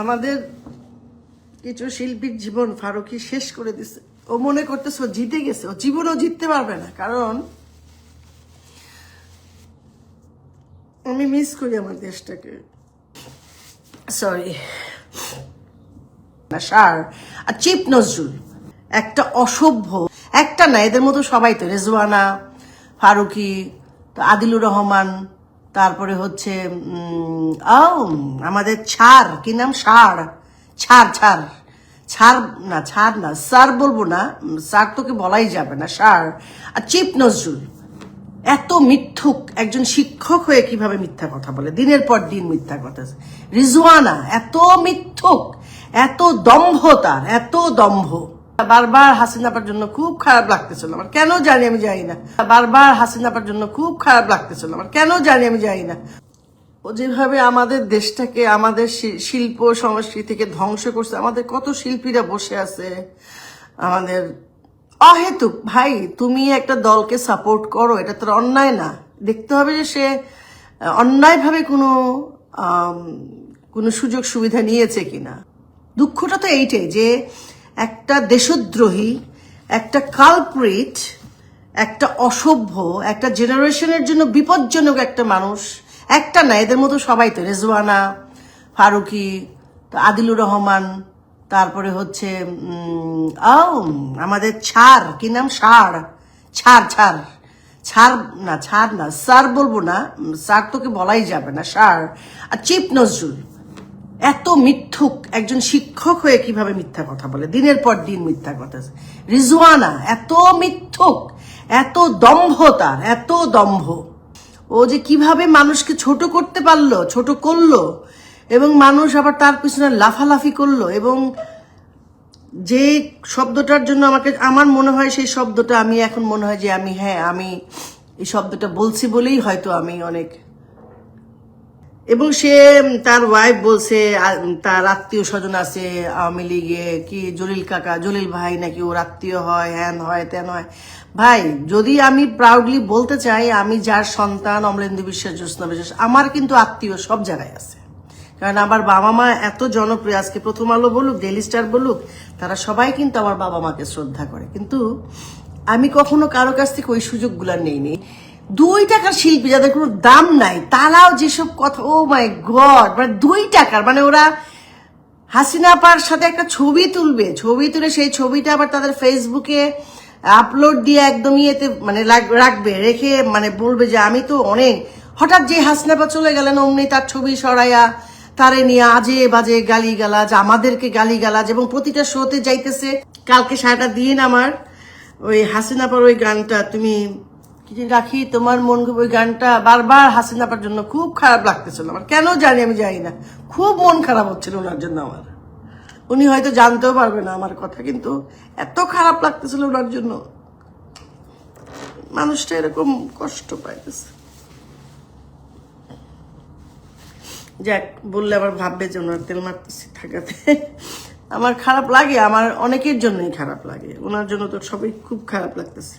আমাদের কিছু শিল্পীর জীবন ফারুকী শেষ করে দিছে। ও মনে করতেছে ও জিতে গেছে, ও জীবনও জিততে পারবে না। কারণ আমি মিস করি আমার দেশটাকে। সরি সার আর চিপ নজরুল একটা অসভ্য, একটা না, এদের মতো সবাই তো, রেজওয়ানা, ফারুকী, আদিলুর রহমান, তারপরে হচ্ছে আমাদের ছাড়, কি নাম, ছাড় না, স্যার বলবো না, স্যার তোকে বলাই যাবে না, সার আর চিপ নজরুল এত মিথ্যুক। একজন শিক্ষক হয়ে কিভাবে মিথ্যা কথা বলে, দিনের পর দিন মিথ্যা কথা। রিজওয়ানা এত মিথ্যুক, এত দম্ভ, তার এত দম্ভ। বারবার হাসিনাপার জন্য খুব খারাপ লাগতেছিল আমার, কেন জানি আমি জানি না। বারবার হাসিনাপার জন্য খুব খারাপ লাগতেছিল আমার, কেন জানি আমি জানি না। ও যেভাবে আমাদের দেশটাকে, আমাদের শিল্প সংস্কৃতিকে ধ্বংস করছে। আমাদের কত শিল্পীরা বসে আছে আমাদের অহেতুক। ভাই, তুমি একটা দলকে সাপোর্ট করো, এটা তোর অন্যায় না। দেখতে হবে যে সে অন্যায়ভাবে কোনো সুযোগ সুবিধা নিয়েছে কিনা। দুঃখটা তো এইটাই যে একটা দেশদ্রোহী, একটা কালপ্রিট, একটা অসভ্য, একটা জেনারেশনের জন্য বিপজ্জনক একটা মানুষ, একটা না, এদের মতো সবাই তো, রেজওয়ানা, ফারুকী, আদিলুর রহমান, তারপরে হচ্ছে আমাদের ছাড়, কি নাম, ছাড় না, স্যার বলবো না, স্যার তোকে বলাই যাবে না, সার আর চিপ নজরুল এত মিথ্যুক। একজন শিক্ষক হয়ে কিভাবে মিথ্যা কথা বলে, দিনের পর দিন মিথ্যা কথা। রিজওয়ানা এত মিথ্যুক, এত দম্ভ, তার এত দম্ভ। ও যে কিভাবে মানুষকে ছোট করতে পারলো, ছোট করলো, এবং মানুষ আবার তার পিছনে লাফালাফি করলো। এবং যে শব্দটার জন্য আমার মনে হয়, সেই শব্দটা আমি এখন মনে হয় যে আমি এই শব্দটা বলছি বলেই হয়তো আমি অনেক। এবং সে তার ওয়াইফ বলছে তার আত্মীয় স্বজন আছে আওয়ামী লীগে, কি জলিল কাকা, জলিল ভাই নাকি ওর আত্মীয় হয়, হ্যান হয়, তেন হয়। ভাই, যদি আমি প্রাউডলি বলতে চাই, আমি যার সন্তান, অমলেন্দু বিশ্বাস, জ্যোৎস্না বিশ্বাস, আমার কিন্তু আত্মীয় সব জায়গায় আছে। কারণ আমার বাবা মা এত জনপ্রিয়, আজকে প্রথম আলো বলুক, ডেইলি স্টার বলুক, তারা সবাই কিন্তু আমার বাবা মাকে শ্রদ্ধা করে। কিন্তু আমি কখনো কারো কাছ থেকে ওই সুযোগগুলো নেইনি। 2 টাকার শিল্পী যাদের কোনো দাম নাই, তারাও যেসব কথা, ও মাই গড, মানে 2 টাকার, মানে ওরা হাসিনা আপার সাথে একটা ছবি তুলবে, ছবি তুলে সেই ছবিটা আবার তাদের ফেসবুকে আপলোড দিয়ে একদম ইয়েতে মানে রাখবে, রেখে মানে বলবে যে আমি তো অনেক। হঠাৎ যে হাসিনা আপা চলে গেলেন, অমনি তার ছবি সরাইয়া তারে নিয়ে আজে বাজে গালিগালাজ, আমাদেরকে গালিগালাজ, এবং প্রতিটা শোতে যাইতেছে। কালকে সারাটা দিন আমার ওই হাসিনাপার ওই গানটা, তুমি কি রাখি তোমার মন, ওই গানটা বারবার হাসিনাপার জন্য খুব খারাপ লাগতেছিল আমার, কেন জানি আমি জানি না। খুব মন খারাপ হচ্ছিল ওনার জন্য আমার। উনি হয়তো জানতেও পারবে না আমার কথা, কিন্তু এত খারাপ লাগতেছিল ওনার জন্য। মানুষটা এরকম কষ্ট পাইতেছে। যাক, বললে আবার ভাববে যে ওনার তেল মারতেছি থাকাতে। আমার খারাপ লাগে, আমার অনেকের জন্যই খারাপ লাগে, ওনার জন্য তো সবাই খুব খারাপ লাগতেছে।